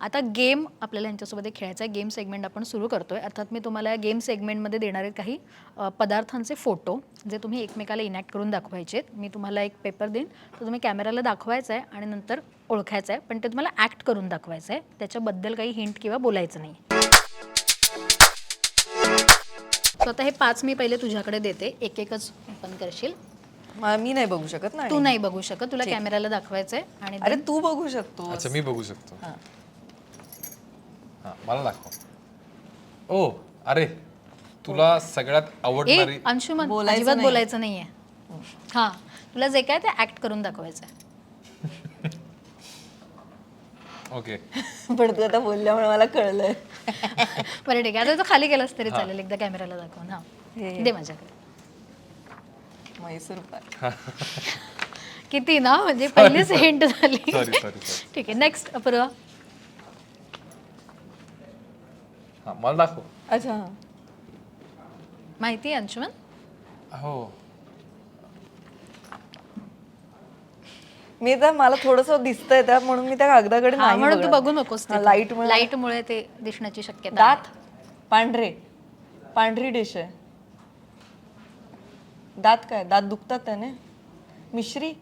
आता गेम आपल्याला यांच्यासोबत एक खेळायचा आहे. गेम सेगमेंट आपण सुरू करतोय. अर्थात मी तुम्हाला या गेम सेगमेंटमध्ये देणारे काही पदार्थांचे फोटो जे तुम्ही एकमेकाला इनॅक्ट करून दाखवायचे. मी तुम्हाला एक पेपर देईन, तो तुम्ही कॅमेराला दाखवायचा आहे आणि नंतर ओळखायचं आहे, पण ते तुम्हाला ॲक्ट करून दाखवायचं आहे. त्याच्याबद्दल काही हिंट किंवा बोलायचं नाही. सो आता हे 5 मी पहिले तुझ्याकडे देते, एक एकच ओपन करशील. मी नाही बघू शकत ना. तू नाही बघू शकत, तुला कॅमेराला दाखवायचंय आणि अरे तू बघू शकतो. अच्छा मी बघू शकतो. हा मला दाखव. ओ अरे तुला सगळ्यात आवडणारी अंशुमन बोलायचं अजिबात नाही. बोलायचं नाहीये. हा तुला जे काय ते ऍक्ट करून दाखवायचं आहे. ओके पण तू आता बोलल्यामुळे मला कळलंय. बरं ठीक आहे, आता तो खाली गेलास तरी चालेल, एकदा कॅमेराला दाखवून. हा दे माझ्याकडे. म्हैसूर पाक. किती ना, म्हणजे पहिलीच हिंट झाली. Sorry sorry sorry. ठीक आहे, नेक्स्ट अपूर्वा. हा मला दाखव. अच्छा माहिती आहे अंशुमन? हो मी तर मला थोडस दिसतंय त्या म्हणून मी त्या कागदाकडे हा, नाही म्हणून तू बघणार. बघू नकोस. हा, लाईटमुळे लाईटमुळे ते दिसण्याची शक्यता आहे. दात पांढरी डिश आहे. दात काय दात दुखतात त्याने. मिश्री.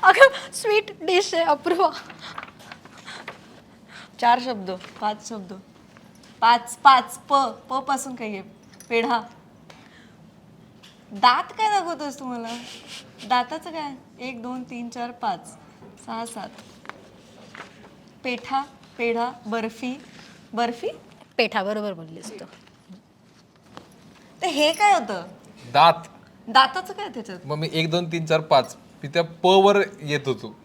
अगं स्वीट डिश आहे अपूर्वा. 4 शब्द 5 शब्द 5 प पासून काही आहे. पेढा. दात काय दाखवतोस तुम्हाला? दाताचं काय? 1 2 3 4 5 6 7. पेढा बर्फी. पेठा बरोबर बोललीस तू. ते हे काय होतं? दात. दाताचं काय त्याच्यात? मग मी 1 2 3 4 5 मी त्या प वर येत होतो.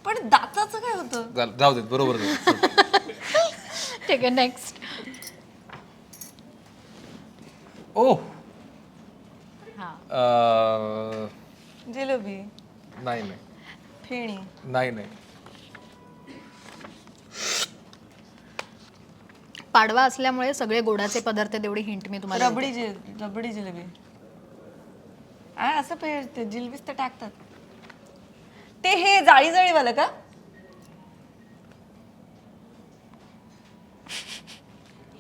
पण दाताचं काय होतं? जाऊ देत बरोबर जाऊ. ठीक आहे, नेक्स्ट. ओ हा जिलेबी. नाही नाही फेणी. नाही नाही. पाडवा असल्यामुळे सगळे गोडाचे पदार्थ, तेवढी हिंट मी तुम्हाला देते. रबडी जिलेबी. असं ते जिलबीच तर टाकतात. ते हे जाळीवालं का?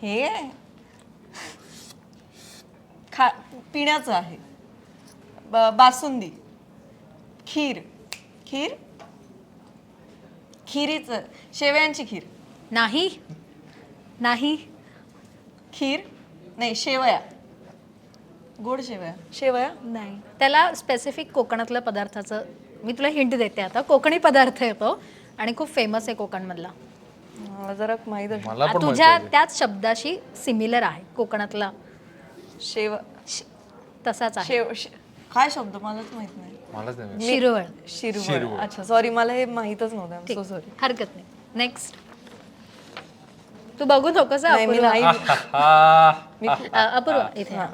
हे पिण्याचं आहे. बासुंदी. खिरीचं शेवयांची खीर. नाही नाही खीर नाही. शेवया. गोड शेवया नाही, त्याला स्पेसिफिक कोकणातल्या पदार्थाचं मी तुला हिंट देते. आता कोकणी पदार्थ येतो आणि खूप फेमस आहे कोकणमधला. मला जरा माहित आहे. मला पण तुझ्या माहिती आहे. त्याच शब्दाशी सिमिलर आहे कोकणातला. तसाच आहे. काय शब्द मलाच माहित नाही. मलाच नाही. शिरवळ. शिरवळ. अच्छा सॉरी मला हे माहितच नव्हतं. So sorry. हरकत नाही. नेक्स्ट. तू बघू नकोस हं, नाही मी अपूर्वा. नाही. अपूर्वा इथे. हा.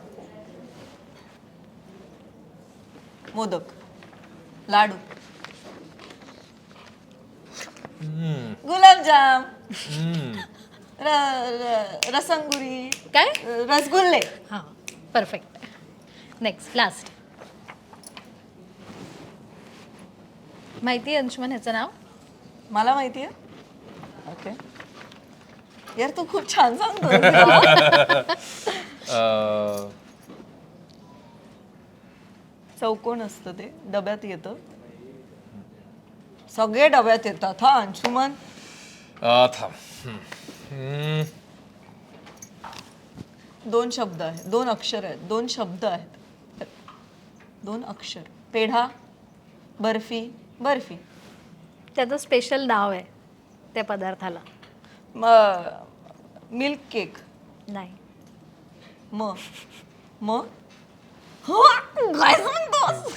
मोदक. लाडू. गुलाबजाम. रसंगुरी. काय? रसगुल्ले. हां परफेक्ट. Next last. माहिती आहे अंशुमन ह्याचं नाव? मला माहिती आहे. ओके यार तू खूप छान सांगतो. चौकोन असतं ते. डब्यात येतं. सगळे डब्यात येतात. हा अंशुमन. थांब. 2 शब्द आहेत. 2 अक्षर आहेत. 2 शब्द आहेत. 2 अक्षर. पेढा. बर्फी. त्याचं स्पेशल नाव आहे त्या पदार्थाला. Milk cake. नाही. म हो काय सांगतोस?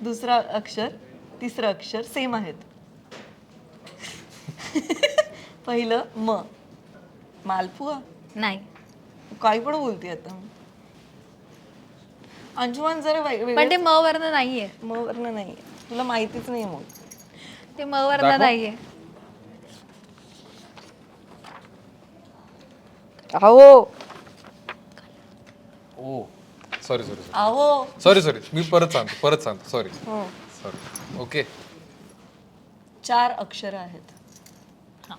दुसरा अक्षर तिसरं अक्षर सेम आहेत. पहिलं मालपुआ. नाही. काही पण बोलते आता. अंशुमन जरा पण ते म वर्ण नाहीये. म वर्ण नाही. तुला माहितीच नाही मग. ते म वर्ण नाहीये. अहो ओ सॉरी अहो सॉरी सॉरी मी परत सांगतो सॉरी. ओके 4 अक्षर आहेत. हां.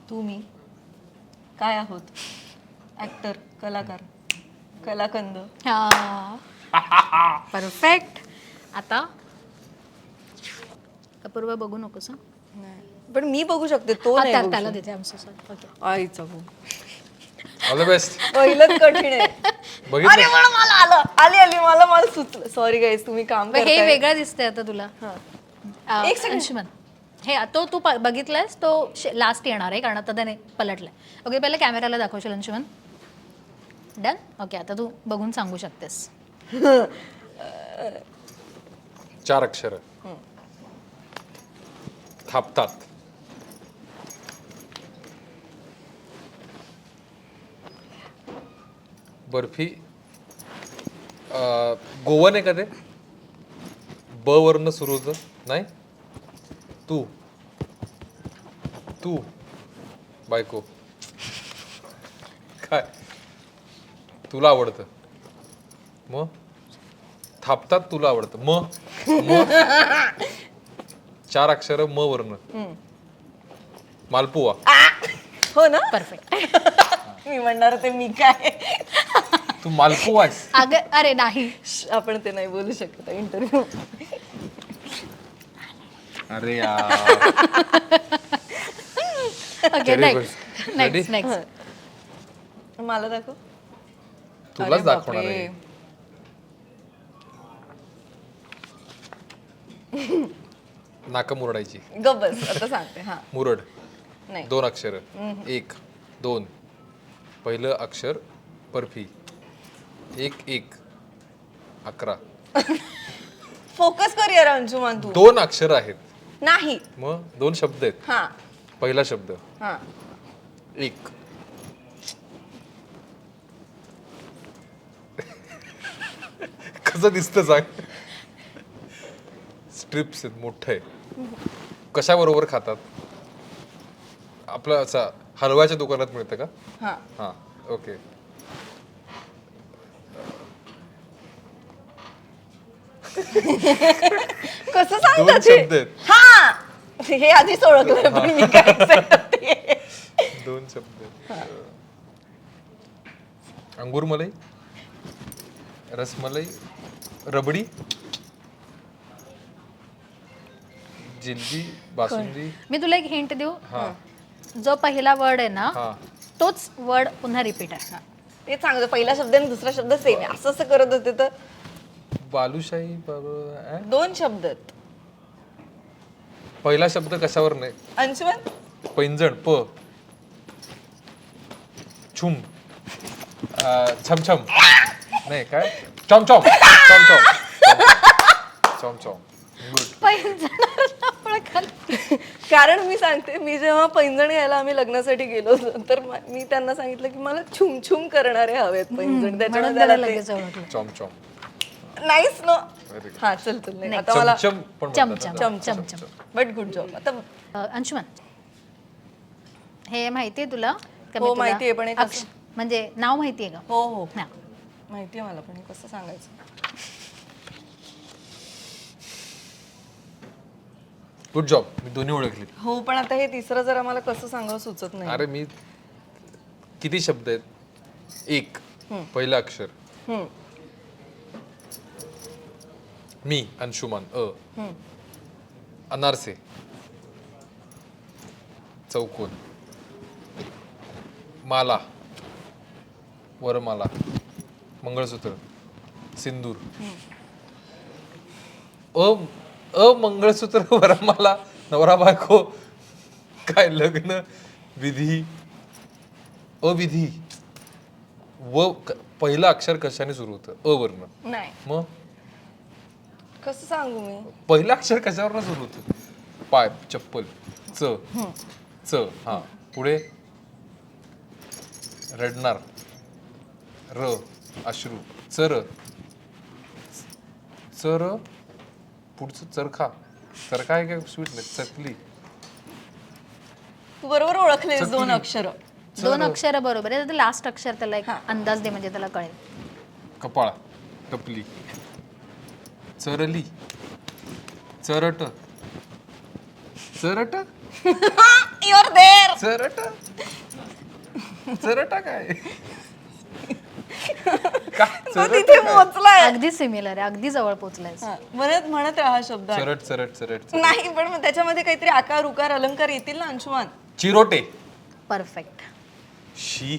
तू मी काय आहोत? ऍक्टर, कलाकार, कलाकंद. परफेक्ट. आता अपूर्वा बघू नकोस हं? पण मी बघू शकते, तो हा, नाही बघू त्याला शकत. देते. I am so sorry. Okay. आईचा भाऊ. All the best. पहिलंच कठीण आहे. बघितलं अरे मला आली मला सुचलं. सॉरी गाईज, तुम्ही काम हे करताय. वेगळं दिसतंय आता तुला. एक second. अंशुमन, हे तो तू बघितलायस तो लास्ट येणार आहे कारण आता त्याने पलटलाय. ओके, पहिले कॅमेराला दाखवशील अंशुमन. डन. ओके, आता तू बघून सांगू शकतेस. 4 अक्षर थापतात. बर्फी. गोवन आहे का ते? ब वरनं सुरू होतं. नाही, तू तू बायको काय तुला आवडतं मग थापतात तुला आवडतं मग 4 अक्षर म वरनं. मालपुवा. हो ना. परफेक्ट. मी म्हणणार होते मी काय. तू मालपुवा आहेस. अरे नाही. आपण ते नाही बोलू शकत इंटरव्ह्यू. अरे यार. Okay, Very next good. Next Ready? Next. मला दाखव. तुलाच अरे दाखवणार बापरे. आहे. नाका मुरडायची. गप बस, आता सांगते. हा मुरड. नाही. 2 अक्षर. 1 2. पहिलं अक्षर बर्फी. 1 1 11. फोकस कर यार अंशुमान तू. 2 अक्षर आहेत. नाही. मग 2 शब्द आहेत. हा पहिला शब्द हा 1. कसं दिसतं सांग. स्ट्रिप्स आहेत, मोठं आहे. कशाबरोबर खातात? आपलं असं हलव्याच्या दुकानात मिळतं का? हा. हा, ओके. कसं 2 सांगतात शब्द हे? आहेत. हा हे आधीच ओळखलं पण मी काय सांगते. 2 शब्द आहेत. अंगूर मलाई, रसमलाई, रबडी, जिलबी, बासुंदी. मी तुला एक हिंट देऊ. हा जो पहिला वर्ड आहे ना हा. तोच वर्ड पुन्हा रिपीट आहे. ते सांगतो, पहिला शब्द आणि दुसरा शब्द सेम आहे. असं करत होते तर बालुशाही 2 शब्द आहेत. पहिला शब्द कशावर नाही? अंशुमान पैंजण प. छुम. छमछम. नाही काय? चॉमचॉम. चॉमचॉम. चॉमचॉम. गुड. कारण मी सांगते, मी जेव्हा पैंजण घ्यायला आम्ही लग्नासाठी गेलो होतो तर मी त्यांना सांगितलं की मला छुमछुम करणारे हवेत पैंजण. त्याच्यामुळे म्हणून त्याला त्याला ते- लगेच ओळखलं. चॉमचॉम. नाहीच ना. Very good. हा चल चल नाही. आता मला चमचम पण चमचम म्हणतात. चमचम. But good job. आता अंशुमन, हे माहितीये तुला का? हो, मी तुला माहितीये, पण हे कसं? म्हणजे नाव माहितीये का? हो हो हा. माहितीये मला, पण हे कसं सांगायचं. Good job. मी दोन्ही ओळखली. हो पण आता हे तिसरं जरा मला कसं सांगावं सुचत नाही. अरे मी किती शब्द आहेत? 1 पहिलं अक्षर. हम्म, मी अंशुमान हम्म. अनारसे चौकोन. माला वरमाला मंगळसूत्र सिंदूर. मंगळसूत्र वरमाला नवरा बायको काय लग्न विधी अविधी. पहिलं अक्षर कशाने सुरू होतं? अ वरनं. नाही मग कसं सांगू मी. पहिलं अक्षर कशावर सुरू होतं? पाय चप्पल. च हा. पुढे रडणार र अश्रू. चर चर. पुढचं चरखा. चरखा आहे का? स्वीट नाही, चकली. तू बरोबर ओळखलेस चकली. 2 अक्षर. 2 अक्षर बरोबर आहे. लास्ट अक्षर त्याला एक हा. अंदाज दे म्हणजे त्याला कळेल. कपाळ टपली. चरली चरट चरटा युअर देअर. चरटा चरटा काय काय तिथे पोहोचलाय. अगदी सिमिलर आहे, अगदी जवळ पोहोचलाय. म्हणत म्हणत राहा शब्द. चरट चरट चरट नाही पण मग त्याच्यामध्ये काहीतरी आकार उकार अलंकार येतील ना अंशुमान. चिरोटे. परफेक्ट. शी.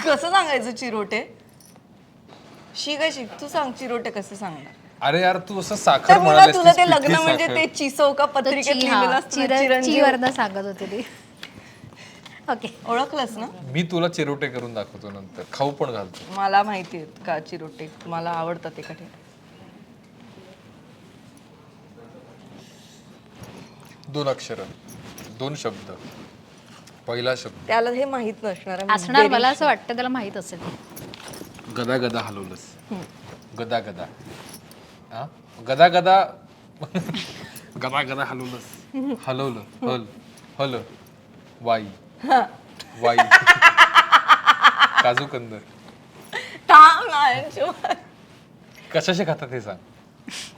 कसं सांगायचं चिरोटे? शी कशी? तू सांग चिरोटे कसं सांगणार? अरे यार तू असं तर साखर मुला म्हणालीस तुला ती ते लग्न पिठली म्हणजे साखर. ते चिसव का पत्रिकेत लिहिलेलं असतं ना, चिरंजीव. वरनं सांगत होती ती. ओके. ओळखलंस ना? मी तुला चिरोटे करून दाखवतो नंतर, खाऊ पण घालतो. मला माहिती आहेत का चिरोटे, मला आवडतात एखादे. 2 अक्षर, 2 शब्द. पहिला शब्द त्याला हे माहित नसणार आहे. असणार, मला असं वाटतं त्याला माहित असेल. गदा गदा हलवलंस. गदा गदा. हा गदा गदा गदा गदा हलवलंस. हलवलं. हल हल. वाई. वाई. काजू कंद. थांब ना अंशुमान. कशाशी खातात हे सांग.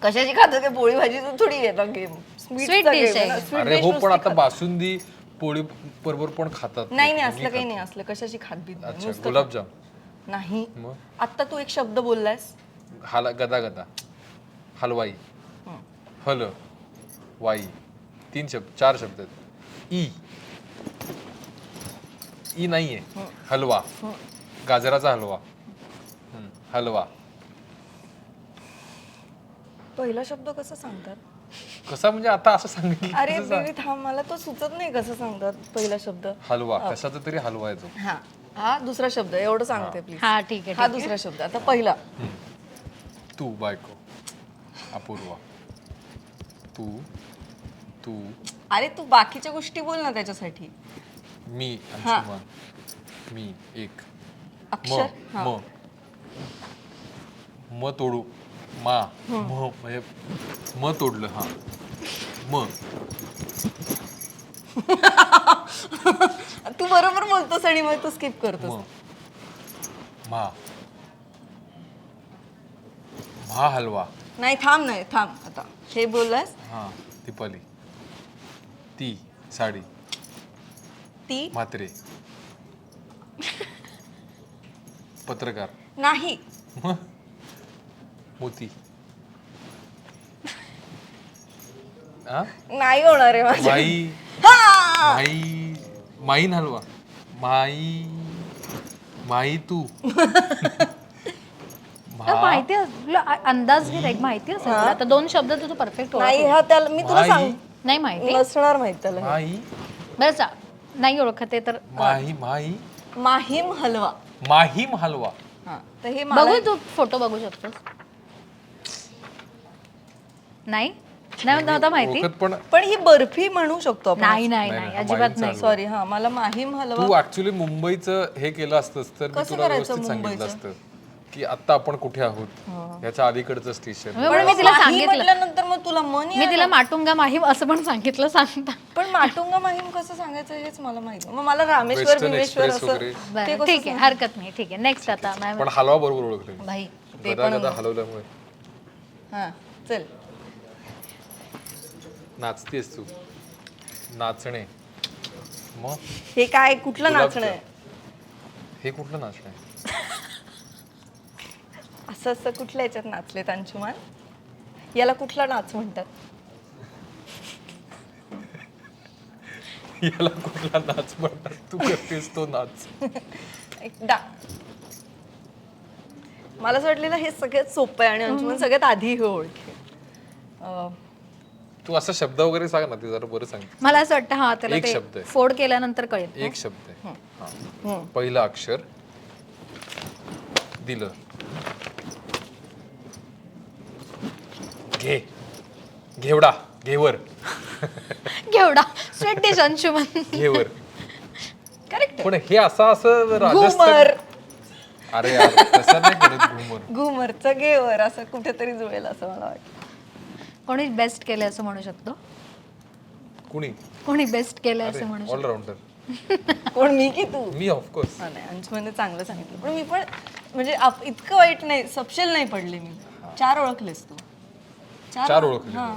कशाची खातो ते? पोळी भाजी थोडी आहे ना गेम. Sweet dish आहे. अरे हो पण आता बासुंदी पोळी बरोबर पण खातात. नाही नाही असलं काही नाही. असलं कशाची खात बीत नाही. अच्छा नुसतं गुलाबजाम. नाही. मग आता तू एक शब्द बोललायस. गदा गदा. हलवाई. हल. वाई. 3 शब्द, 4 शब्द आहेत. ई. ई नाहीये. हलवा. गाजराचा हलवा. हलवा. पहिला शब्द कसं सांगतात? कसा म्हणजे आता असं सांगितलं. अरे बेबी थांब, मला तो सुचत नाही कसं सांगतात पहिला शब्द. हलवा. कशाचा तरी हलवा आहे तो. हा हा दुसरा शब्द आहे, एवढं सांगते प्लीज. हा ठीक आहे. हा दुसरा शब्द. आता पहिला. तू बायको. अपूर्वा. तू. तू. अरे तू बाकीच्या गोष्टी बोल ना त्याच्यासाठी. मी. अंशुमान. मी. एक. अक्षर. म. म तोडू. मा. म म्हणजे म तोडलं. हा म. तू बरोबर बोलतोस आणि मग तू स्किप करतोस. म. मा. मा हलवा. नाही थांब, नाही थांब. आता हे बोललास. हा दीपाली. ती साडी. ती म्हात्रे. पत्रकार. नाही. मोती. हा नाही होणार आहे माझ्या. माई. हा! माई. माईन हलवा. माई. माई तू. माहिती तुला अंदाज माहिती असेल तुला. आता 2 शब्द तू परफेक्ट नाही हा त्याला मी तुला सांग. नाही माहिती. नसणार माहित त्याला. माई. बरं चा नाही ओळखते तर माही. माई. माहीम हलवा. माहीम हलवा. हा तर हे मला बघू, तू फोटो बघू शकतोस. नाही नाही नव्हता माहिती. ओळखत पण पण ही बर्फी म्हणू शकतो आपण. नाही नाही नाही अजिबात नाही. सॉरी. हा मला माहीम हलवा. तू ऍक्च्युली मुंबईचं हे केलं असतंस तर मी कसं तुला करायचं व्यवस्थित सांगितलं मुंबईचं? असतं की आता आपण कुठे आहोत याच्या अलीकडचं स्टेशन. पण मी तिला माही सांगितलं, म्हटल्यानंतर मग तुला मन मी तिला माटुंगा माहीम असं पण सांगितलं सांगता. पण माटुंगा माहीम कसं सांगायचं हेच मला माहिती. मग मला रामेश्वर वेस्टर्न बिमेश्वर एक्सप्रेस असं वगैरे. बरं ठीक आहे, हरकत नाही. ठीक आहे नेक्स्ट आता मॅम. पण हलवा बरोबर ओळखले. भाई गदा गदा हलवल्यामुळे. हा चल. नाचतेस तू. नाचणे. मग हे काय कुठलं नाचणं आहे? हे कुठलं नाचणं आहे? असं असं कुठल्या याच्यात नाचलेत अंशुमान? याला कुठला नाच म्हणतात? याला कुठला नाच म्हणतात? तू करतेस तो नाच. एकदा मला असं वाटलेलं हे सगळ्यात सोपं आहे आणि अंशुमान सगळ्यात आधी हे ओळखे. तू असा शब्द वगैरे सांग ना, ते जरा बरं सांग. मला असं वाटतं हा त्याला एक ते शब्द आहे. फोड केल्यानंतर कळेल. एक शब्द आहे. हा. पहिलं अक्षर. दिलं. घे. घेवडा. घेवर. घेवडा. Sweet dish Anshuman. Ghevar. Correct. पण हे असं राजस्थान. घुमर. अरे यार तसं नाही करत घुमर. घुमरचं घेवर असं कुठेतरी जुळेल असं मला वाटतं. कोणी बेस्ट केलं असं म्हणू शकतो. कुणी? कोणी बेस्ट केलं असं म्हणू शकतो. ऑलराऊंडर. कोण, मी की तू? मी ऑफकोर्स. हा नाही अंशुमानने चांगलं सांगितलं. पण मी पण म्हणजे इतकं वाईट नाही, सपशेल नाही पडले मी. 4 ओळखलेस तू. 4 ओळखले. हा.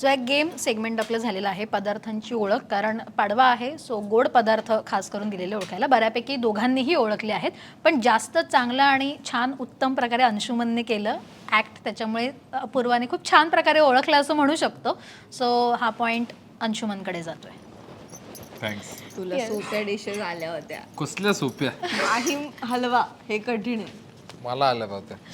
सो एक गेम सेगमेंट आपलं झालेलं आहे पदार्थांची ओळख, कारण पाडवा आहे सो गोड पदार्थ खास करून दिलेले ओळखायला बऱ्यापैकी दोघांनीही ओळखले आहेत, पण जास्त चांगलं आणि छान उत्तम प्रकारे अंशुमनने केलं ॲक्ट, त्याच्यामुळे अपूर्वाने खूप छान प्रकारे ओळखलं असं म्हणू शकतो. सो हा पॉईंट अंशुमनकडे जातोय. थँक्स. तुला सोप्या डिशेस आल्या होत्या. कसल्या सोप्या माहीम हलवा हे कठीण आहे. मला आल्या नव्हत्या.